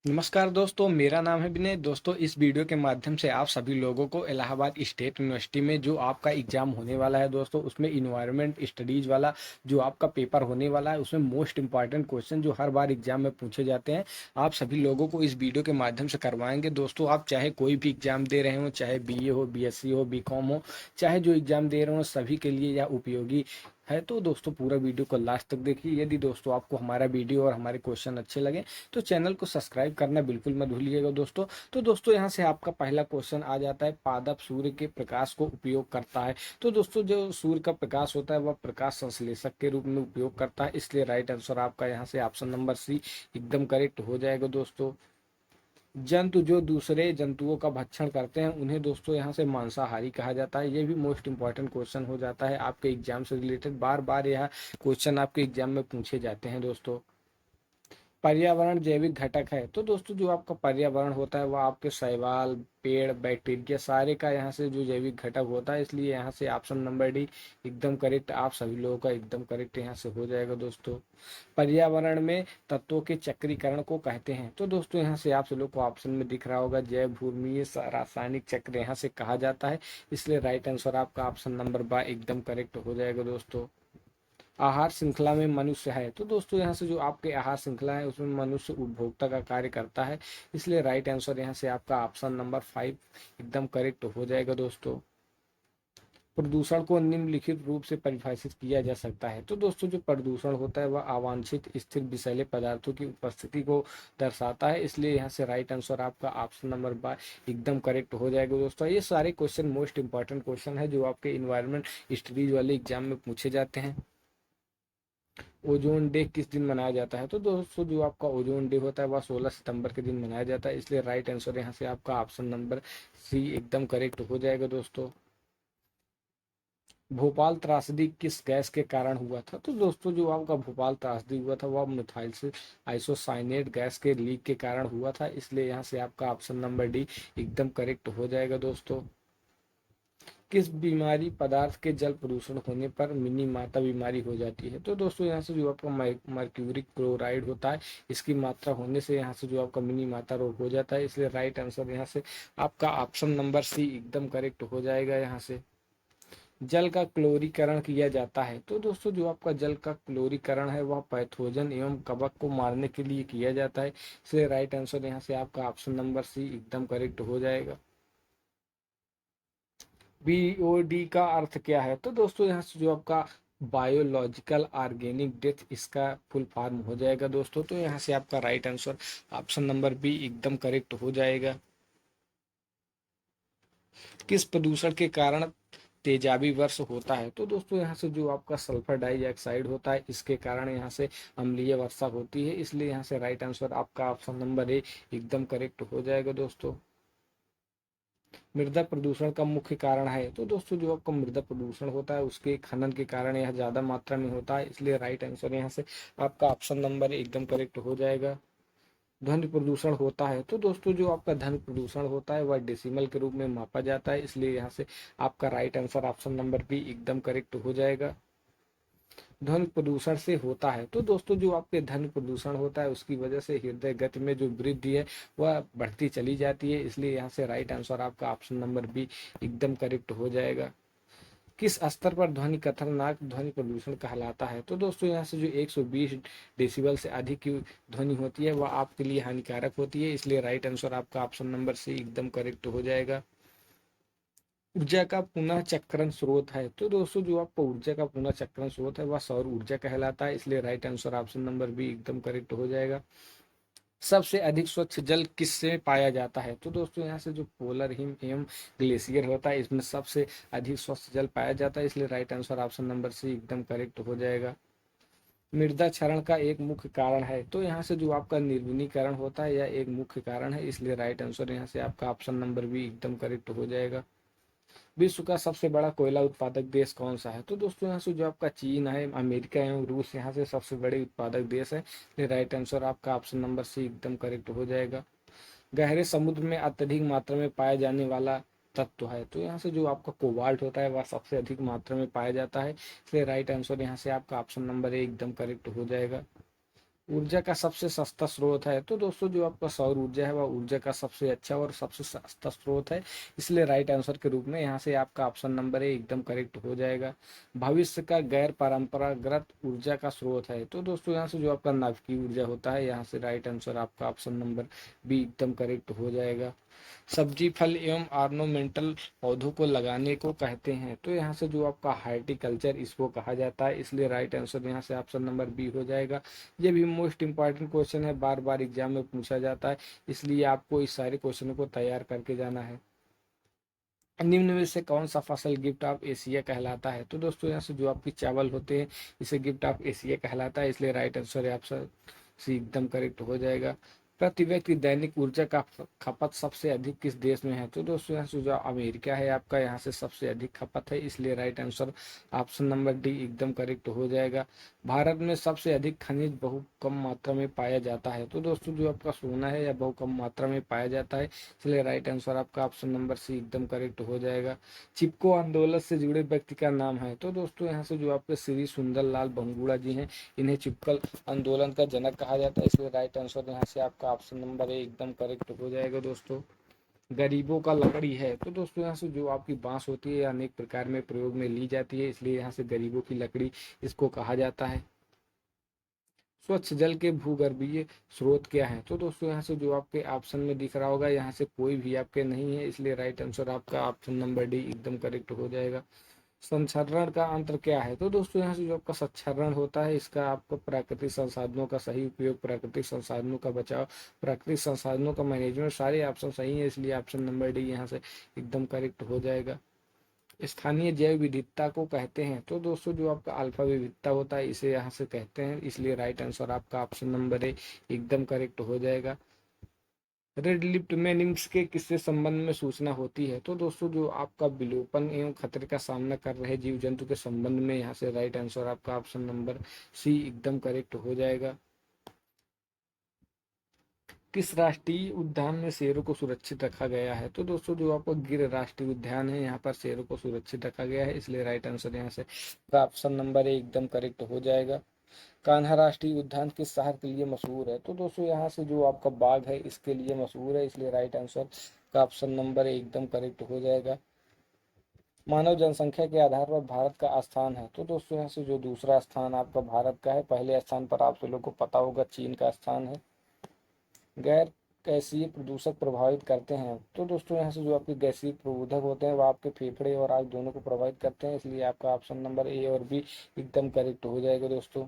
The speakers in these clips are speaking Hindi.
नमस्कार दोस्तों, मेरा नाम है विनय। दोस्तों, इस वीडियो के माध्यम से आप सभी लोगों को इलाहाबाद स्टेट यूनिवर्सिटी में जो आपका एग्ज़ाम होने वाला है दोस्तों, उसमें इन्वायरमेंट स्टडीज़ वाला जो आपका पेपर होने वाला है, उसमें मोस्ट इंपॉर्टेंट क्वेश्चन जो हर बार एग्ज़ाम में पूछे जाते हैं, आप सभी लोगों को इस वीडियो के माध्यम से करवाएंगे। दोस्तों, आप चाहे कोई भी एग्ज़ाम दे रहे हो, चाहे बीए हो, बीएससी हो, बीकॉम हो, चाहे जो एग्ज़ाम दे रहे हो, सभी के लिए यह उपयोगी है। तो दोस्तों, पूरा वीडियो को लास्ट तक देखिए। यदि दोस्तों आपको हमारा वीडियो और हमारे क्वेश्चन अच्छे लगे तो चैनल को सब्सक्राइब करना बिल्कुल मत भूलिएगा दोस्तों। तो दोस्तों, यहाँ से आपका पहला क्वेश्चन आ जाता है, पादप सूर्य के प्रकाश को उपयोग करता है। तो दोस्तों, जो सूर्य का प्रकाश होता है वह प्रकाश संश्लेषक के रूप में उपयोग करता है, इसलिए राइट आंसर आपका यहाँ से ऑप्शन नंबर सी एकदम करेक्ट हो जाएगा दोस्तों। जंतु जो दूसरे जंतुओं का भक्षण करते हैं उन्हें दोस्तों यहाँ से मांसाहारी कहा जाता है। ये भी मोस्ट इंपॉर्टेंट क्वेश्चन हो जाता है आपके एग्जाम से रिलेटेड। बार बार यह क्वेश्चन आपके एग्जाम में पूछे जाते हैं दोस्तों। पर्यावरण जैविक घटक है। तो दोस्तों, जो आपका पर्यावरण होता है वह आपके शैवाल, पेड़, बैक्टीरिया सारे का यहाँ से जो जैविक घटक होता है, इसलिए यहाँ से ऑप्शन नंबर डी एकदम करेक्ट आप सभी लोगों का एकदम करेक्ट यहाँ से हो जाएगा दोस्तों। पर्यावरण में तत्वों के चक्रीकरण को कहते हैं। तो दोस्तों, यहाँ से आप सभी लोग को ऑप्शन में दिख रहा होगा, जैव भूर्मीय रासायनिक चक्र यहाँ से कहा जाता है, इसलिए राइट आंसर आपका ऑप्शन नंबर बा एकदम करेक्ट हो जाएगा दोस्तों। आहार श्रृंखला में मनुष्य है। तो दोस्तों, यहाँ से जो आपके आहार श्रृंखला है उसमें मनुष्य उपभोक्ता का कार्य करता है, इसलिए राइट आंसर यहाँ से आपका ऑप्शन नंबर 5 एकदम करेक्ट हो जाएगा दोस्तों। प्रदूषण को निम्नलिखित रूप से परिभाषित किया जा सकता है। तो दोस्तों, जो प्रदूषण होता है वह अवांछित स्थिर विषैले पदार्थों की उपस्थिति को दर्शाता है, इसलिए यहाँ से राइट आंसर आपका ऑप्शन नंबर बाय एकदम करेक्ट हो जाएगा दोस्तों। ये सारे क्वेश्चन मोस्ट इंपॉर्टेंट क्वेश्चन है जो आपके इन्वायरमेंट स्टडीज वाले एग्जाम में पूछे जाते हैं। ओजोन डे किस दिन मनाया जाता है? तो दोस्तों, जो आपका ओजोन डे होता है वह 16 सितंबर के दिन मनाया जाता है, इसलिए राइट आंसर यहाँ से आपका ऑप्शन नंबर सी एकदम करेक्ट हो जाएगा दोस्तों। भोपाल त्रासदी किस गैस के कारण हुआ था? तो दोस्तों, जो आपका भोपाल त्रासदी हुआ था वह मिथाइल से आइसोसाइनेट गैस के लीक के कारण हुआ था, इसलिए यहाँ से आपका ऑप्शन नंबर डी एकदम करेक्ट हो जाएगा दोस्तों। किस बीमारी पदार्थ के जल प्रदूषण होने पर मिनी माता बीमारी हो जाती है? तो दोस्तों, यहाँ से जो आपका मर्क्यूरिक क्लोराइड होता है, इसकी मात्रा होने से यहाँ से जो आपका मिनी माता रोग हो जाता है, इसलिए राइट आंसर यहाँ से आपका ऑप्शन नंबर सी एकदम करेक्ट हो जाएगा। यहाँ से जल का क्लोरीकरण किया जाता है। तो दोस्तों, जो आपका जल का क्लोरीकरण है वह पैथोजन एवं कवक को मारने के लिए किया जाता है, इसलिए राइट आंसर यहाँ से आपका ऑप्शन नंबर सी एकदम करेक्ट हो जाएगा। बीओडी का अर्थ क्या है? तो दोस्तों, यहाँ से जो आपका बायोलॉजिकल ऑर्गेनिक डेथ इसका फुल फॉर्म हो जाएगा दोस्तों। तो यहाँ से आपका right answer option number B एकदम करेक्ट हो जाएगा। किस प्रदूषण के कारण तेजाबी वर्ष होता है? तो दोस्तों, यहाँ से जो आपका सल्फर डाइऑक्साइड होता है इसके कारण यहाँ से अम्लीय वर्षा होती है, इसलिए यहाँ से राइट आंसर आपका ऑप्शन नंबर ए एकदम करेक्ट हो जाएगा दोस्तों। मृदा प्रदूषण का मुख्य कारण है? तो दोस्तों, जो आपका मृदा प्रदूषण होता है उसके खनन के कारण यह ज्यादा मात्रा में होता है, इसलिए राइट आंसर यहाँ से आपका ऑप्शन नंबर एकदम करेक्ट हो जाएगा। ध्वनि प्रदूषण होता है? तो दोस्तों, जो आपका ध्वनि प्रदूषण होता है वह डेसिमल के रूप में मापा जाता है, इसलिए यहाँ से आपका right answer option number B एकदम करेक्ट हो जाएगा। ध्वनि प्रदूषण से होता है? तो दोस्तों, जो आपके ध्वनि प्रदूषण होता है उसकी वजह से हृदय गति में जो वृद्धि है वह बढ़ती चली जाती है, इसलिए यहाँ से राइट आंसर आपका ऑप्शन नंबर बी एकदम करेक्ट हो जाएगा। किस स्तर पर ध्वनि खतरनाक ध्वनि प्रदूषण कहलाता है? तो दोस्तों, यहाँ से जो 120 डेसिबल से अधिक की ध्वनि होती है वह आपके लिए हानिकारक होती है, इसलिए राइट आंसर आपका ऑप्शन नंबर सी एकदम करेक्ट हो जाएगा। ऊर्जा का पुनः चक्रण स्रोत है? तो दोस्तों, जो आपका ऊर्जा का पुनः चक्रण स्रोत है वह सौर ऊर्जा कहलाता है, इसलिए right answer option number B एकदम करेक्ट हो जाएगा। सबसे अधिक स्वच्छ जल किससे पाया जाता है? तो दोस्तों, यहाँ से जो पोलर हिम एवं ग्लेशियर होता है इसमें सबसे अधिक स्वच्छ जल पाया जाता है, इसलिए right answer option number C एकदम करेक्ट हो जाएगा। मृदा क्षरण का एक मुख्य कारण है? तो यहाँ से जो आपका निर्वनीकरण होता है यह एक मुख्य कारण है, इसलिए राइट आंसर यहाँ से आपका ऑप्शन नंबर बी एकदम करेक्ट हो जाएगा। विश्व का सबसे बड़ा कोयला उत्पादक देश कौन सा है? तो दोस्तों, यहाँ से जो आपका चीन है, अमेरिका एवं रूस यहाँ से सबसे बड़े उत्पादक देश है, इसलिए राइट आंसर आपका ऑप्शन नंबर सी एकदम करेक्ट हो जाएगा। गहरे समुद्र में अत्यधिक मात्रा में पाया जाने वाला तत्व है? तो यहाँ से जो आपका कोबाल्ट होता है वह सबसे अधिक मात्रा में पाया जाता है, इसलिए राइट आंसर यहाँ से आपका ऑप्शन नंबर ए एकदम करेक्ट हो जाएगा। ऊर्जा का सबसे सस्ता स्रोत है। तो दोस्तों जो आपका सौर ऊर्जा है वह ऊर्जा का सबसे अच्छा और सबसे सस्ता स्रोत है, इसलिए राइट आंसर के रूप में यहाँ से आपका ऑप्शन नंबर ए एकदम करेक्ट हो जाएगा। भविष्य का गैर परंपरागत ऊर्जा का स्रोत है। तो दोस्तों यहाँ से जो आपका नाभिकीय ऊर्जा होता है, यहाँ से राइट आंसर आपका ऑप्शन नंबर बी एकदम करेक्ट हो जाएगा। सब्जी फल एवं ऑर्नामेंटल पौधों को लगाने को कहते हैं। तो यहाँ से जो आपका हार्टिकल्चर इसको कहा जाता है, इसलिए राइट आंसर यहाँ से ऑप्शन नंबर बी हो जाएगा। ये भी मोस्ट इंपॉर्टेंट क्वेश्चन है, बार बार एग्जाम में पूछा जाता है, इसलिए आपको इस सारे क्वेश्चनों को तैयार करके जाना है। निम्न में से कौन सा फसल गिफ्ट ऑफ एशिया कहलाता है? तो दोस्तों यहाँ से जो आपकी चावल होते हैं इसे गिफ्ट ऑफ एशिया कहलाता है, इसलिए राइट आंसर है ऑप्शन सी एकदम करेक्ट हो जाएगा। प्रति व्यक्ति दैनिक ऊर्जा का खपत सबसे अधिक किस देश में है? तो दोस्तों यहाँ से जो अमेरिका है आपका, यहाँ से सबसे अधिक खपत है, इसलिए right answer option number D एकदम करेक्ट हो जाएगा। भारत में सबसे अधिक खनिज बहु कम मात्रा में पाया जाता है। तो दोस्तों जो आपका सोना है यह बहु कम मात्रा में पाया जाता है, इसलिए राइट आंसर आपका ऑप्शन नंबर सी एकदम करेक्ट हो जाएगा। चिपको आंदोलन से जुड़े व्यक्ति का नाम है। तो दोस्तों यहाँ से जो आपके श्री सुंदरलाल बहुगुणा जी हैं, इन्हें चिपकल आंदोलन का जनक कहा जाता है, इसलिए राइट आंसर यहाँ से आपका ऑप्शन नंबर ए एकदम करेक्ट हो जाएगा। दोस्तों गरीबों का लकड़ी है। तो दोस्तों यहाँ से जो आपकी बांस होती है अनेक प्रकार में प्रयोग में ली जाती है, इसलिए यहाँ से गरीबों की लकड़ी इसको कहा जाता है। स्वच्छ जल के भूगर्भीय स्रोत क्या है? तो दोस्तों यहाँ से जो आपके ऑप्शन में दिख रहा होगा, यहाँ से कोई भी आपके नहीं है, इसलिए राइट आंसर आपका ऑप्शन नंबर डी एकदम करेक्ट हो जाएगा। संचरण का अंतर क्या है? तो दोस्तों यहाँ से जो आपका संचरण होता है, इसका आपको प्राकृतिक संसाधनों का सही उपयोग, प्राकृतिक संसाधनों का बचाव, प्राकृतिक संसाधनों का मैनेजमेंट, सारे ऑप्शन सही है, इसलिए ऑप्शन नंबर डी यहाँ से एकदम करेक्ट हो जाएगा। स्थानीय जैव विविधता को कहते हैं। तो दोस्तों जो आपका अल्फा विविधता होता है इसे यहाँ से कहते हैं, इसलिए राइट आंसर आपका ऑप्शन नंबर ए एकदम करेक्ट हो जाएगा। रेड लिप्ट में निम्न के किससे संबंध में सूचना होती है? तो दोस्तों जो आपका विलोपन एवं खतरे का सामना कर रहे जीव जंतु के संबंध में, यहाँ से राइट आंसर आपका ऑप्शन नंबर सी एकदम करेक्ट हो जाएगा। किस राष्ट्रीय उद्यान में शेरों को सुरक्षित रखा गया है? तो दोस्तों जो आपका गिर राष्ट्रीय उद्यान है, यहाँ पर शेरों को सुरक्षित रखा गया है, इसलिए राइट आंसर यहाँ से ऑप्शन नंबर ए एकदम करेक्ट हो जाएगा। कान्हा राष्ट्रीय उद्यान किस शहर के लिए मशहूर है? तो दोस्तों यहाँ से जो आपका बाघ है इसके लिए मशहूर है, इसलिए राइट आंसर का ऑप्शन नंबर ए एकदम करेक्ट हो जाएगा। मानव जनसंख्या के आधार पर भारत का स्थान है। तो दोस्तों यहाँ से जो दूसरा स्थान आपका भारत का है, पहले स्थान पर आप लोगों को पता होगा चीन का स्थान है। गैर गैसीय प्रदूषक प्रभावित करते हैं। तो दोस्तों यहाँ से जो आपके गैसीय प्रबोधक होते हैं वह आपके फेफड़े और आँख दोनों को प्रभावित करते हैं, इसलिए आपका ऑप्शन नंबर ए और बी एकदम करेक्ट हो जाएगा। दोस्तों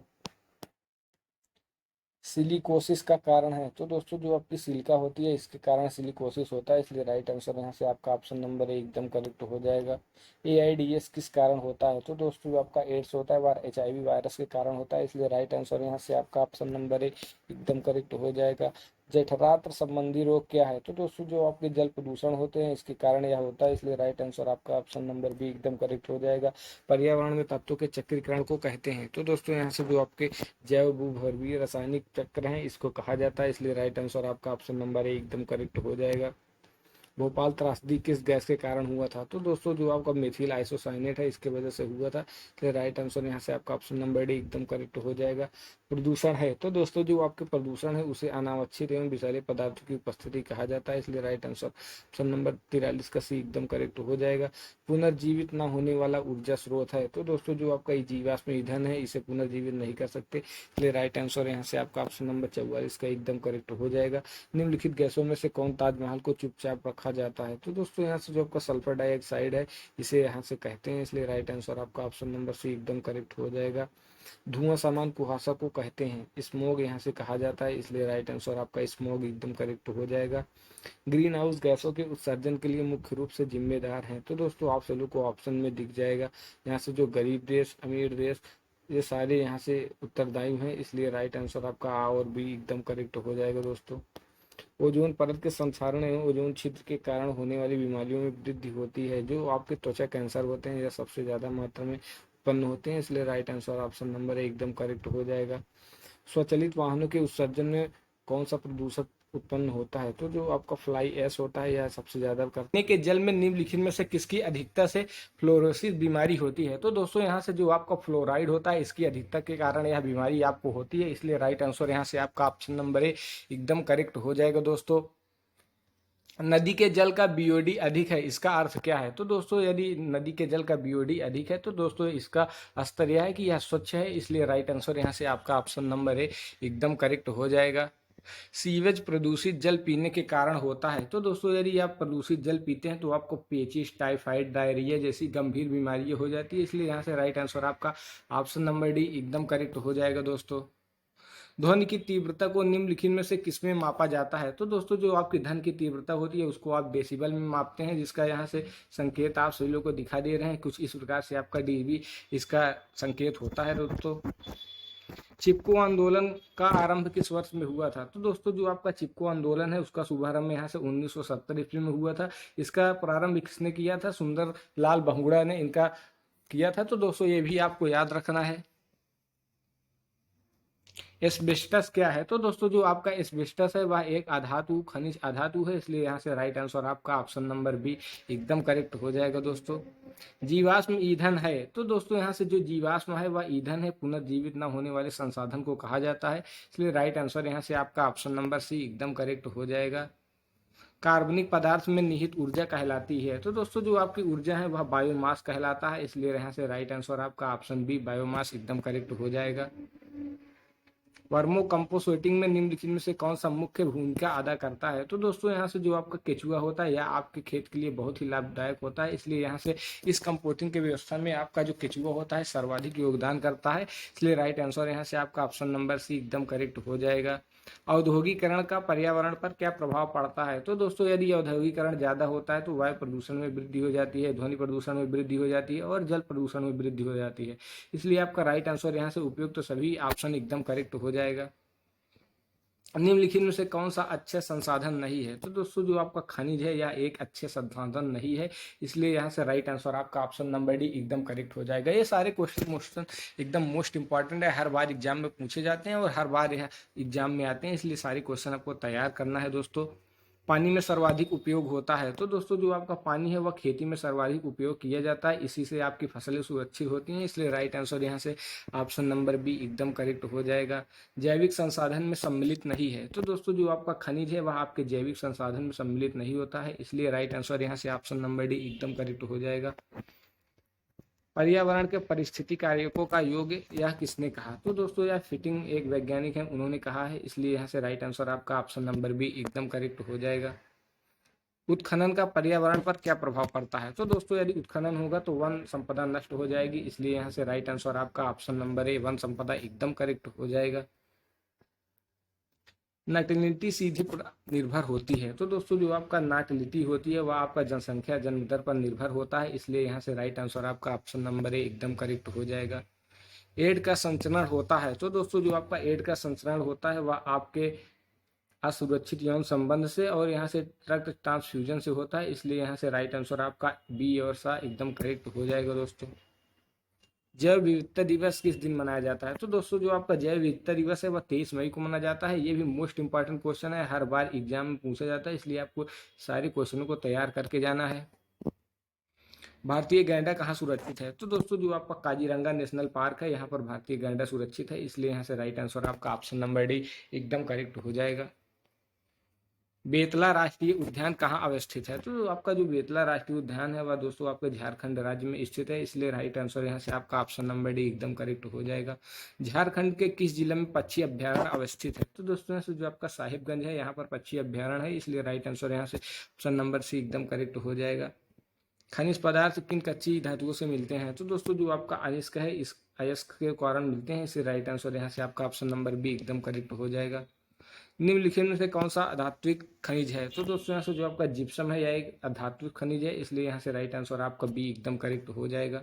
सिलिकोसिस का कारण है। तो दोस्तों जो आपकी सिलिका होती है इसके कारण सिलिकोसिस होता है, इसलिए राइट आंसर यहाँ से आपका ऑप्शन नंबर ए एकदम करेक्ट हो जाएगा। एआईडीएस किस कारण होता है? तो दोस्तों जो आपका एड्स होता है वह एचआईवी वायरस के कारण होता है, इसलिए राइट आंसर यहाँ से आपका ऑप्शन नंबर ए एकदम करेक्ट हो जाएगा। जठरांत्र संबंधी रोग क्या है? तो दोस्तों जो आपके जल प्रदूषण होते हैं इसके कारण यह होता है, इसलिए राइट आंसर आपका ऑप्शन नंबर बी एकदम करेक्ट हो जाएगा। पर्यावरण में तत्वों के चक्रीकरण को कहते हैं। तो दोस्तों यहाँ से जो आपके जैव भूगर्भीय रासायनिक चक्र हैं इसको कहा जाता है, इसलिए राइट आंसर आपका ऑप्शन नंबर ए एकदम करेक्ट हो जाएगा। भोपाल त्रासदी किस गैस के कारण हुआ था? तो दोस्तों जो आपका मिथिल आइसोसाइनेट है इसके वजह से हुआ था, इसलिए राइट आंसर यहाँ से आपका ऑप्शन नंबर डी एकदम करेक्ट हो जाएगा। प्रदूषण है। तो दोस्तों जो आपके प्रदूषण है उसे अनावश्यक एवं विषैले पदार्थों की उपस्थिति कहा जाता है, इसलिए राइट आंसर ऑप्शन नंबर 43 का सी एकदम करेक्ट हो जाएगा। पुनर्जीवित न होने वाला ऊर्जा स्रोत है। तो दोस्तों जो आपका जीवाश्म ईंधन है इसे पुनर्जीवित नहीं कर सकते, इसलिए राइट आंसर यहाँ से आपका ऑप्शन नंबर 44 का एकदम करेक्ट हो जाएगा। निम्नलिखित गैसों में से कौन ताजमहल को चुपचाप रखा जाता है? तो दोस्तों यहाँ से जो आपका सल्फर डाइऑक्साइड है इसे यहाँ से कहते हैं, इसलिए राइट आंसर आपका ऑप्शन नंबर सी एकदम करेक्ट हो जाएगा। धुआं समान कुहासा को कहते हैं, स्मोग यहाँ से कहा जाता है, इसलिए राइट आंसर आपका स्मोग एकदम करेक्ट हो जाएगा। ग्रीन हाउस गैसों के उत्सर्जन के लिए मुख्य रूप से जिम्मेदार हैं। तो दोस्तों आप सभी को ऑप्शन में दिख जाएगा, यहाँ से जो गरीब देश, अमीर देश, ये सारे यहाँ से उत्तरदायी हैं, इसलिए राइट आंसर आपका आ और बी एकदम करेक्ट हो जाएगा। दोस्तों ओजोन परत के संक्षारण एवं ओजोन छिद्र के कारण होने वाली बीमारियों में वृद्धि होती है, जो आपके त्वचा कैंसर होते हैं या सबसे ज्यादा मात्रा में उत्पन्न होते हैं, इसलिए राइट आंसर ऑप्शन नंबर एकदम करेक्ट हो जाएगा। स्वचालित वाहनों के उत्सर्जन में कौन सा प्रदूषक उत्पन्न होता है? तो जो आपका फ्लाई ऐश होता है यह सबसे ज्यादा करने के जल में निम्नलिखित में से किसकी अधिकता से फ्लोरोसिस बीमारी होती है? तो दोस्तों यहाँ से जो आपका फ्लोराइड होता है इसकी अधिकता के कारण यह बीमारी आपको होती है, इसलिए राइट आंसर यहाँ से आपका ऑप्शन नंबर ए एकदम करेक्ट हो जाएगा। दोस्तों नदी के जल का बीओडी अधिक है, इसका अर्थ क्या है? तो दोस्तों यदि नदी के जल का बीओडी अधिक है तो दोस्तों इसका अस्तर यह है कि यह स्वच्छ है, इसलिए राइट आंसर यहाँ से आपका ऑप्शन नंबर ए एकदम करेक्ट हो जाएगा। सीवेज प्रदूषित जल पीने के कारण होता है। तो दोस्तों यदि आप प्रदूषित जल पीते हैं तो आपको पेचिस, टाइफाइड, डायरिया जैसी गंभीर बीमारियां हो जाती है, इसलिए यहाँ से राइट आंसर आपका ऑप्शन नंबर डी एकदम करेक्ट हो जाएगा। दोस्तों ध्वनि की तीव्रता को निम्नलिखित में से किसमें मापा जाता है? तो दोस्तों जो आपकी ध्वनि की तीव्रता होती है उसको आप डेसिबल में मापते हैं, जिसका यहाँ से संकेत आप सभी लोगों को दिखा दे रहे हैं। कुछ इस प्रकार से आपका डीबी इसका संकेत होता है। दोस्तों चिपको आंदोलन का आरंभ किस वर्ष में हुआ था? तो दोस्तों जो आपका चिपको आंदोलन है उसका शुभारंभ यहाँ से 1970 ईस्वी में हुआ था। इसका प्रारंभ किसने किया था? सुंदर लाल बहुगुणा ने इनका किया था। तो दोस्तों ये भी आपको याद रखना है। एस्बेस्टस क्या है? तो दोस्तों जो आपका एस्बेस्टस है वह एक अधातु खनिज अधातु है, इसलिए यहाँ से राइट आंसर आपका ऑप्शन नंबर बी एकदम करेक्ट हो जाएगा। दोस्तों जीवाश्म ईंधन है, तो दोस्तों यहाँ से जो जीवाश्म है वह ईंधन है, पुनर्जीवित न होने वाले संसाधन को कहा जाता है, इसलिए राइट आंसर यहाँ से आपका ऑप्शन नंबर सी एकदम करेक्ट हो जाएगा। कार्बनिक पदार्थ में निहित ऊर्जा कहलाती है, तो दोस्तों जो आपकी ऊर्जा है वह बायोमास कहलाता है, इसलिए यहाँ से राइट आंसर आपका ऑप्शन बी बायोमास एकदम करेक्ट हो जाएगा। वर्मो कंपोस्टिंग में निम्नलिखित में से कौन सा मुख्य भूमिका अदा करता है? तो दोस्तों यहाँ से जो आपका केचुआ होता है यह आपके खेत के लिए बहुत ही लाभदायक होता है, इसलिए यहाँ से इस कंपोस्टिंग की व्यवस्था में आपका जो केचुआ होता है सर्वाधिक योगदान करता है, इसलिए राइट आंसर यहाँ से आपका ऑप्शन नंबर सी एकदम करेक्ट हो जाएगा। औद्योगिकरण का पर्यावरण पर क्या प्रभाव पड़ता है? तो दोस्तों यदि औद्योगिकरण ज्यादा होता है तो वायु प्रदूषण में वृद्धि हो जाती है, ध्वनि प्रदूषण में वृद्धि हो जाती है और जल प्रदूषण में वृद्धि हो जाती है, इसलिए आपका राइट आंसर यहाँ से उपयुक्त तो सभी ऑप्शन एकदम करेक्ट हो जाएगा। निम्नलिखित में से कौन सा अच्छे संसाधन नहीं है? तो दोस्तों जो आपका खनिज है या एक अच्छे संसाधन नहीं है, इसलिए यहाँ से राइट आंसर आपका ऑप्शन नंबर डी एकदम करेक्ट हो जाएगा। ये सारे क्वेश्चन एकदम मोस्ट इंपॉर्टेंट है, हर बार एग्जाम में पूछे जाते हैं और हर बार यहाँ एग्जाम में आते हैं, इसलिए सारे क्वेश्चन आपको तैयार करना है। दोस्तों पानी में सर्वाधिक उपयोग होता है, तो दोस्तों जो आपका पानी है वह खेती में सर्वाधिक उपयोग किया जाता है, इसी से आपकी फसलें सुरक्षित होती हैं, इसलिए राइट आंसर यहाँ से ऑप्शन नंबर बी एकदम करेक्ट हो जाएगा। जैविक संसाधन में सम्मिलित नहीं है, तो दोस्तों जो आपका खनिज है वह आपके जैविक संसाधन में सम्मिलित नहीं होता है, इसलिए राइट आंसर यहाँ से ऑप्शन नंबर डी एकदम करेक्ट हो जाएगा। पर्यावरण के परिस्थिति कारकों का योग यह किसने कहा? तो दोस्तों यह फिटिंग एक वैज्ञानिक है, उन्होंने कहा है, इसलिए यहाँ से राइट आंसर आपका ऑप्शन नंबर बी एकदम करेक्ट हो जाएगा। उत्खनन का पर्यावरण पर क्या प्रभाव पड़ता है? तो दोस्तों यदि उत्खनन होगा तो वन संपदा नष्ट हो जाएगी, इसलिए यहाँ से राइट आंसर आपका ऑप्शन नंबर ए वन संपदा एकदम करेक्ट हो जाएगा। नाटिलिटी सीधे निर्भर होती है, तो दोस्तों जो आपका नाटिलिटी होती है वह आपका जनसंख्या जन्म दर पर निर्भर होता है, इसलिए यहाँ से राइट आंसर आपका ऑप्शन नंबर ए एकदम करेक्ट हो जाएगा। एड का संचरण होता है, तो दोस्तों जो आपका एड का संचरण होता है वह आपके असुरक्षित यौन संबंध से और यहाँ से रक्त ट्रांसफ्यूजन से होता है, इसलिए यहाँ से राइट आंसर आपका बी और सा एकदम करेक्ट हो जाएगा। दोस्तों जैव विविधता दिवस किस दिन मनाया जाता है? तो दोस्तों जो आपका जैव विविधता दिवस है वह 23 मई को मनाया जाता है, ये भी मोस्ट इंपॉर्टेंट क्वेश्चन है, हर बार एग्जाम में पूछा जाता है, इसलिए आपको सारे क्वेश्चनों को तैयार करके जाना है। भारतीय गैंडा कहाँ सुरक्षित है? तो दोस्तों जो आपका काजीरंगा नेशनल पार्क है यहाँ पर भारतीय गैंडा सुरक्षित है, इसलिए यहाँ से राइट आंसर आपका ऑप्शन नंबर डी एकदम करेक्ट हो जाएगा। बेतला राष्ट्रीय उद्यान कहाँ अवस्थित है? तो आपका जो बेतला राष्ट्रीय उद्यान है वह दोस्तों आपके झारखंड राज्य में स्थित है, इसलिए राइट आंसर यहाँ से आपका ऑप्शन नंबर डी एकदम करेक्ट हो जाएगा। झारखंड के किस जिले में पक्षी अभ्यारण्य अवस्थित है? तो दोस्तों यहाँ से जो आपका साहिबगंज है यहाँ पर पक्षी अभ्यारण्य है, इसलिए राइट आंसर यहाँ से ऑप्शन नंबर सी एकदम करेक्ट हो जाएगा। खनिज पदार्थ किन कच्ची धातुओं से मिलते हैं? तो दोस्तों जो आपका अयस्क है इस अयस्क के कारण मिलते हैं, इसलिए राइट आंसर यहाँ से आपका ऑप्शन नंबर बी एकदम करेक्ट हो जाएगा। निम्नलिखित में से कौन सा अधात्विक खनिज है? तो दोस्तों यहाँ से जो आपका जिप्सम है यह एक अधात्विक खनिज है, इसलिए यहाँ से राइट आंसर आपका बी एकदम करेक्ट हो जाएगा।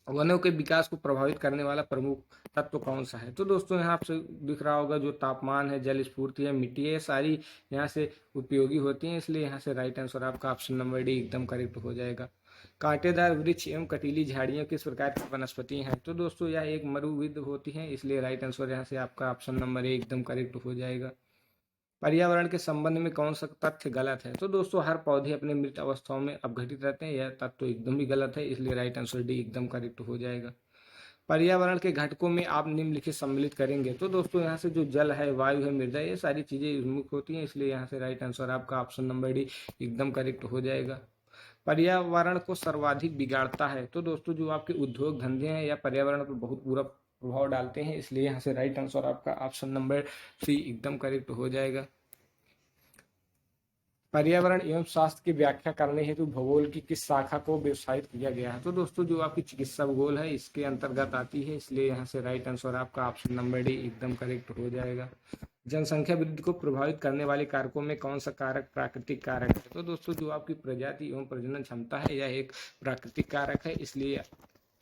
वनों के विकास को प्रभावित करने वाला प्रमुख तत्व कौन सा है? तो दोस्तों यहाँ आपसे दिख रहा होगा जो तापमान है, जल स्फूर्ति है, मिट्टी है, सारी यहाँ से उपयोगी होती हैं, इसलिए यहाँ से राइट आंसर आपका ऑप्शन नंबर डी एकदम करेक्ट हो जाएगा। कांटेदार वृक्ष एवं कटीली झाड़ियाँ किस प्रकार की वनस्पति हैं? तो दोस्तों यह एक मरुविद होती हैं, इसलिए राइट आंसर यहाँ से आपका ऑप्शन नंबर ए एकदम करेक्ट हो जाएगा। पर्यावरण के संबंध में कौन सा तथ्य गलत है? तो दोस्तों हर पौधे अपने मृत अवस्थाओं में अपघटित रहते हैं, यह तथ्य तो एकदम ही गलत है, इसलिए राइट आंसर डी एकदम करेक्ट हो जाएगा। पर्यावरण के घटकों में आप निम्नलिखित सम्मिलित करेंगे। तो दोस्तों यहाँ से जो जल है, वायु है, मृदा, ये सारी चीजें उन्मुख होती हैं, इसलिए यहाँ से राइट आंसर आपका ऑप्शन नंबर डी एकदम करेक्ट हो जाएगा। पर्यावरण को सर्वाधिक बिगाड़ता है? तो दोस्तों जो आपके उद्योग धंधे हैं या पर्यावरण पर बहुत बुरा प्रभाव डालते हैं, इसलिए यहाँ से राइट आंसर आपका ऑप्शन नंबर सी एकदम करेक्ट हो जाएगा। पर्यावरण एवं स्वास्थ्य की व्याख्या करने हेतु भूगोल की किस शाखा को व्यावसायित किया गया है? तो दोस्तों जो आपकी चिकित्सा भूगोल है इसके अंतर्गत आती है, इसलिए यहाँ से राइट आंसर आपका ऑप्शन नंबर डी एकदम करेक्ट हो जाएगा। जनसंख्या वृद्धि को प्रभावित करने वाले कारकों में कौन सा कारक प्राकृतिक कारक है? तो दोस्तों जो आपकी प्रजाति एवं प्रजनन क्षमता है यह एक प्राकृतिक कारक है, इसलिए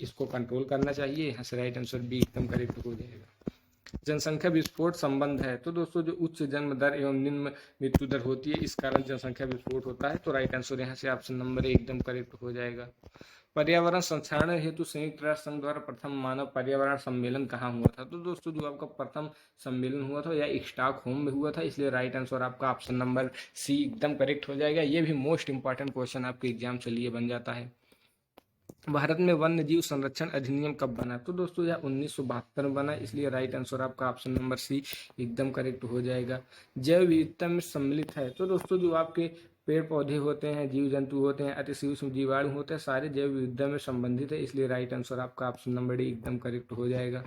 इसको कंट्रोल करना चाहिए, यहाँ से राइट आंसर बी एकदम करेक्ट हो जाएगा। जनसंख्या विस्फोट संबंध है? तो दोस्तों जो उच्च जन्म दर एवं निम्न मृत्यु दर होती है इस कारण जनसंख्या विस्फोट होता है, तो राइट आंसर यहाँ से ऑप्शन नंबर ए एकदम करेक्ट हो जाएगा। पर्यावरण संरक्षण हेतु संयुक्त राष्ट्र संघ द्वारा प्रथम मानव पर्यावरण सम्मेलन कहाँ हुआ था? तो दोस्तों जो आपका प्रथम सम्मेलन हुआ था यह स्टॉकहोम में हुआ था, इसलिए राइट आंसर आपका ऑप्शन नंबर सी एकदम करेक्ट हो जाएगा। ये भी मोस्ट इंपॉर्टेंट क्वेश्चन आपके एग्जाम से लिए बन जाता है। भारत में वन्य जीव संरक्षण अधिनियम कब बना? तो दोस्तों यह 1972 में बना, इसलिए राइट आंसर आपका ऑप्शन नंबर सी एकदम करेक्ट हो जाएगा। जैव विविधता में सम्मिलित है? तो दोस्तों जो आपके पेड़ पौधे होते हैं, जीव जंतु होते हैं, अति सूक्ष्म जीवाणु होते हैं, सारे जैव विविधता में संबंधित है, इसलिए राइट आंसर आपका ऑप्शन नंबर डी एकदम करेक्ट हो जाएगा।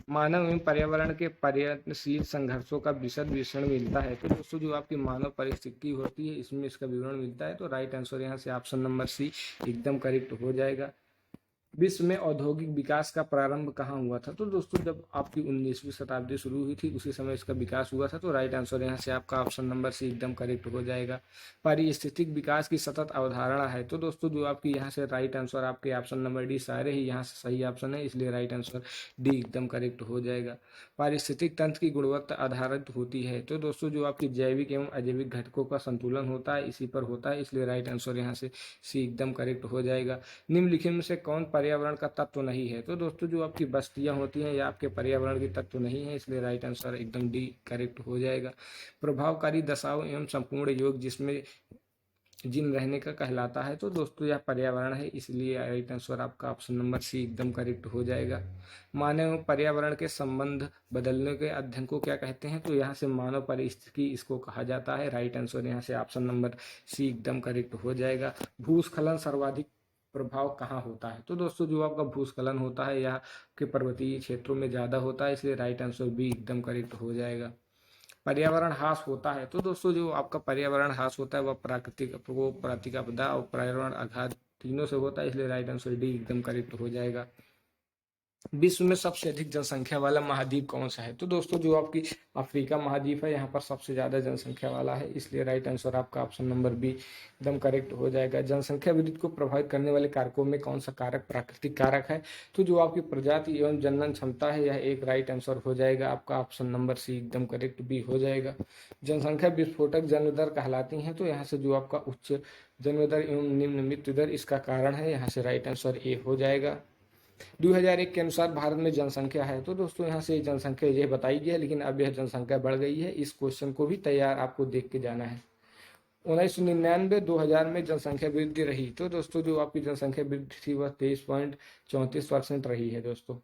मानव एवं पर्यावरण के प्रयत्नशील संघर्षों का विशद विवरण मिलता है? तो दोस्तों जो आपकी मानव परिस्थिति होती है इसमें इसका विवरण मिलता है, तो राइट आंसर यहाँ से ऑप्शन नंबर सी एकदम करेक्ट हो जाएगा। विश्व में औद्योगिक विकास का प्रारंभ कहाँ हुआ था? तो दोस्तों जब आपकी 19वीं शताब्दी शुरू हुई थी उसी समय इसका विकास हुआ था, तो राइट आंसर यहाँ से आपका ऑप्शन नंबर सी एकदम करेक्ट हो जाएगा। पारिस्थितिक विकास की सतत अवधारणा है? तो दोस्तों जो आपकी यहाँ से राइट आंसर आपके ऑप्शन नंबर डी सारे ही यहाँ से सही ऑप्शन है, इसलिए राइट आंसर डी एकदम करेक्ट हो जाएगा। पारिस्थितिक तंत्र की गुणवत्ता आधारित होती है? तो दोस्तों जो आपकी जैविक एवं अजैविक घटकों का संतुलन होता है इसी पर होता है, इसलिए राइट आंसर यहाँ से सी एकदम करेक्ट हो जाएगा। निम्नलिखित में से कौन पर्यावरण का तत्व नहीं है? तो दोस्तों जो आपकी बस्तियां होती हैं या आपके पर्यावरण के तत्व नहीं है, इसलिए राइट आंसर एकदम डी करेक्ट हो जाएगा। प्रभावकारी दशाओं एवं संपूर्ण योग जिसमें जिन रहने का कहलाता है? तो दोस्तों यह पर्यावरण है, इसलिए राइट आंसर आपका ऑप्शन नंबर सी एकदम करेक्ट हो जाएगा। मानव पर्यावरण के संबंध बदलने के अध्ययन को क्या कहते हैं? तो यहाँ से मानव परिस्थिति इसको कहा जाता है, राइट आंसर यहाँ से ऑप्शन नंबर सी एकदम करेक्ट हो जाएगा। भूस्खलन सर्वाधिक प्रभाव कहाँ होता है? तो दोस्तों जो आपका भूस्खलन होता है यह के पर्वतीय क्षेत्रों में ज़्यादा होता है, इसलिए राइट आंसर बी एकदम करेक्ट हो जाएगा। पर्यावरण ह्रास होता है? तो दोस्तों जो आपका पर्यावरण ह्रास होता है वह प्राकृतिक आपदा और पर्यावरण आघात तीनों से होता है, इसलिए राइट आंसर डी एकदम करेक्ट हो जाएगा। विश्व में सबसे अधिक जनसंख्या वाला महाद्वीप कौन सा है? तो दोस्तों जो आपकी अफ्रीका महाद्वीप है यहाँ पर सबसे ज्यादा जनसंख्या वाला है, इसलिए राइट आंसर आपका ऑप्शन नंबर बी एकदम करेक्ट हो जाएगा। जनसंख्या वृद्धि को प्रभावित करने वाले कारकों में कौन सा कारक प्राकृतिक कारक है? तो जो आपकी प्रजाति एवं जनन क्षमता है यह एक राइट आंसर हो जाएगा, आपका ऑप्शन नंबर सी एकदम करेक्ट बी हो जाएगा। जनसंख्या विस्फोटक जन्म दर कहलाती है? तो यहाँ से जो आपका उच्च जन्म दर एवं निम्न मृत्यु दर इसका कारण है, यहाँ से राइट आंसर ए हो जाएगा। 2001 के अनुसार भारत में जनसंख्या है? तो दोस्तों यहाँ से जनसंख्या यह बताई गई है, लेकिन अब यह जनसंख्या बढ़ गई है, इस क्वेश्चन को भी तैयार आपको देख के जाना है। 1999-2000 में जनसंख्या वृद्धि रही? तो दोस्तों जो आपकी जनसंख्या वृद्धि थी वह 23.34% रही है दोस्तों।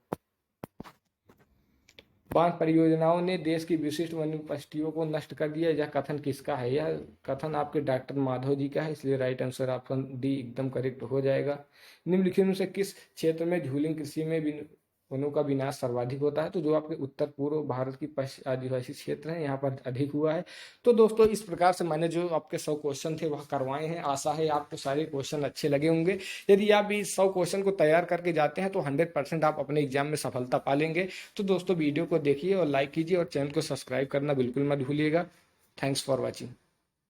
बांध परियोजनाओं ने देश की विशिष्ट वन्य उपस्थितियों को नष्ट कर दिया, यह कथन किसका है? यह कथन आपके डॉक्टर माधव जी का है, इसलिए राइट आंसर ऑप्शन डी एकदम करेक्ट हो जाएगा। निम्नलिखित में से किस क्षेत्र में झूलिंग कृषि में वनों का विनाश सर्वाधिक होता है? तो जो आपके उत्तर पूर्व भारत की आदिवासी क्षेत्र है यहाँ पर अधिक हुआ है। तो दोस्तों इस प्रकार से मैंने जो आपके 100 क्वेश्चन थे वह करवाए हैं, आशा है आपको सारे क्वेश्चन अच्छे लगे होंगे। यदि आप इस 100 क्वेश्चन को तैयार करके जाते हैं तो 100% आप अपने एग्जाम में सफलता पा लेंगे। तो दोस्तों वीडियो को देखिए और लाइक कीजिए और चैनल को सब्सक्राइब करना बिल्कुल मत भूलिएगा। Thanks for watching.